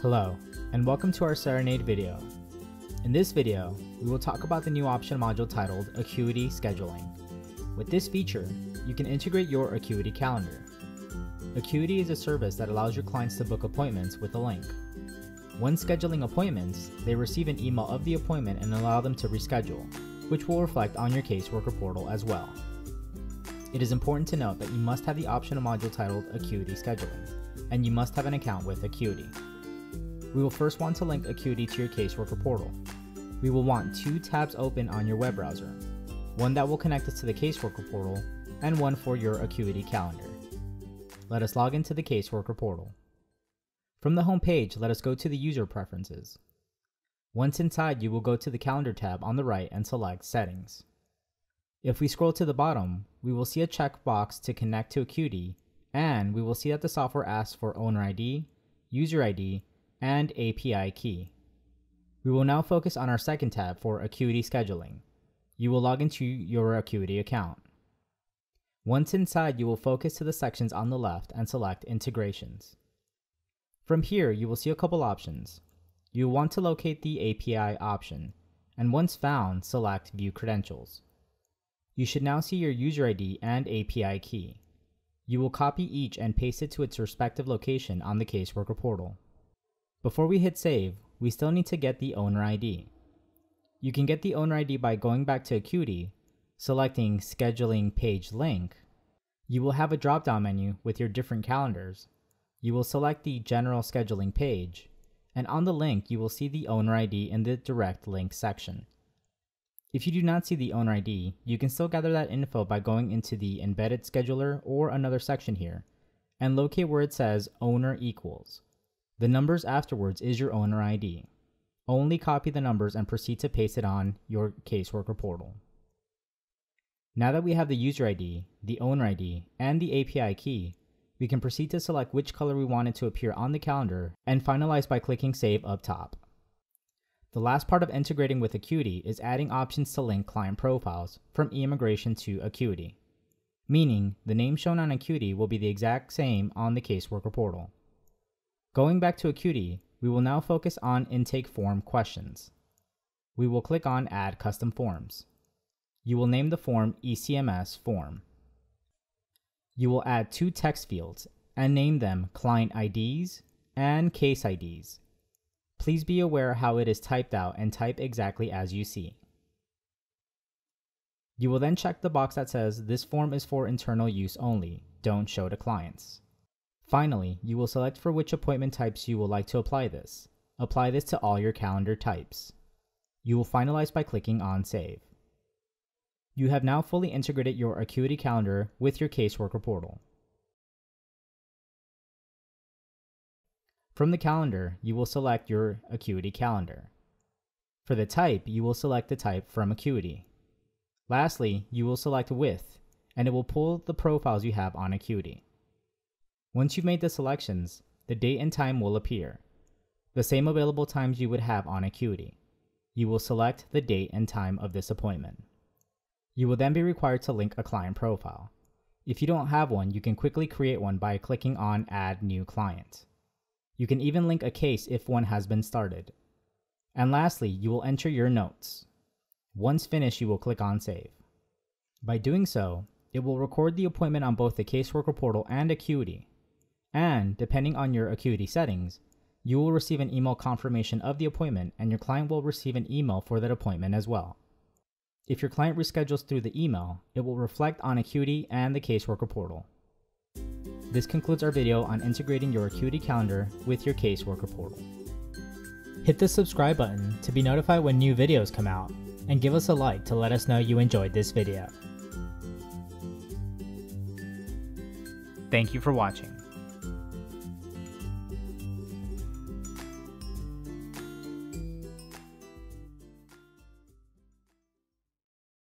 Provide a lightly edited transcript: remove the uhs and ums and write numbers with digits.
Hello, and welcome to our Cerenade video. In this video, we will talk about the new option module titled Acuity Scheduling. With this feature, you can integrate your Acuity calendar. Acuity is a service that allows your clients to book appointments with a link. When scheduling appointments, they receive an email of the appointment and allow them to reschedule, which will reflect on your Caseworker portal as well. It is important to note that you must have the optional module titled Acuity Scheduling, and you must have an account with Acuity. We will first want to link Acuity to your Caseworker portal. We will want two tabs open on your web browser, one that will connect us to the Caseworker portal, and one for your Acuity calendar. Let us log into the Caseworker portal. From the home page, let us go to the user preferences. Once inside, you will go to the calendar tab on the right and select Settings. If we scroll to the bottom, we will see a checkbox to connect to Acuity, and we will see that the software asks for owner ID, user ID, and API key. We will now focus on our second tab for Acuity Scheduling. You will log into your Acuity account. Once inside, you will focus to the sections on the left and select Integrations. From here, you will see a couple options. You will want to locate the API option, and once found, select View Credentials. You should now see your user ID and API key. You will copy each and paste it to its respective location on the Caseworker portal. Before we hit save, we still need to get the owner ID. You can get the owner ID by going back to Acuity, selecting Scheduling Page Link. You will have a drop-down menu with your different calendars. You will select the General Scheduling page, and on the link you will see the owner ID in the Direct Link section. If you do not see the owner ID, you can still gather that info by going into the Embedded Scheduler or another section here, and locate where it says Owner Equals. The numbers afterwards is your owner ID. Only copy the numbers and proceed to paste it on your Caseworker portal. Now that we have the user ID, the owner ID, and the API key, we can proceed to select which color we want it to appear on the calendar and finalize by clicking Save up top. The last part of integrating with Acuity is adding options to link client profiles from eIMMIGRATION to Acuity, meaning the name shown on Acuity will be the exact same on the Caseworker portal. Going back to Acuity, we will now focus on intake form questions. We will click on Add Custom Forms. You will name the form ECMS form. You will add two text fields and name them Client IDs and Case IDs. Please be aware how it is typed out and type exactly as you see. You will then check the box that says this form is for internal use only, don't show to clients. Finally, you will select for which appointment types you would like to apply this. Apply this to all your calendar types. You will finalize by clicking on Save. You have now fully integrated your Acuity calendar with your Caseworker portal. From the calendar, you will select your Acuity calendar. For the type, you will select the type from Acuity. Lastly, you will select With, and it will pull the profiles you have on Acuity. Once you've made the selections, the date and time will appear, the same available times you would have on Acuity. You will select the date and time of this appointment. You will then be required to link a client profile. If you don't have one, you can quickly create one by clicking on Add New Client. You can even link a case if one has been started. And lastly, you will enter your notes. Once finished, you will click on Save. By doing so, it will record the appointment on both the Caseworker portal and Acuity. And, depending on your Acuity settings, you will receive an email confirmation of the appointment and your client will receive an email for that appointment as well. If your client reschedules through the email, it will reflect on Acuity and the Caseworker portal. This concludes our video on integrating your Acuity calendar with your Caseworker portal. Hit the subscribe button to be notified when new videos come out, and give us a like to let us know you enjoyed this video. Thank you for watching.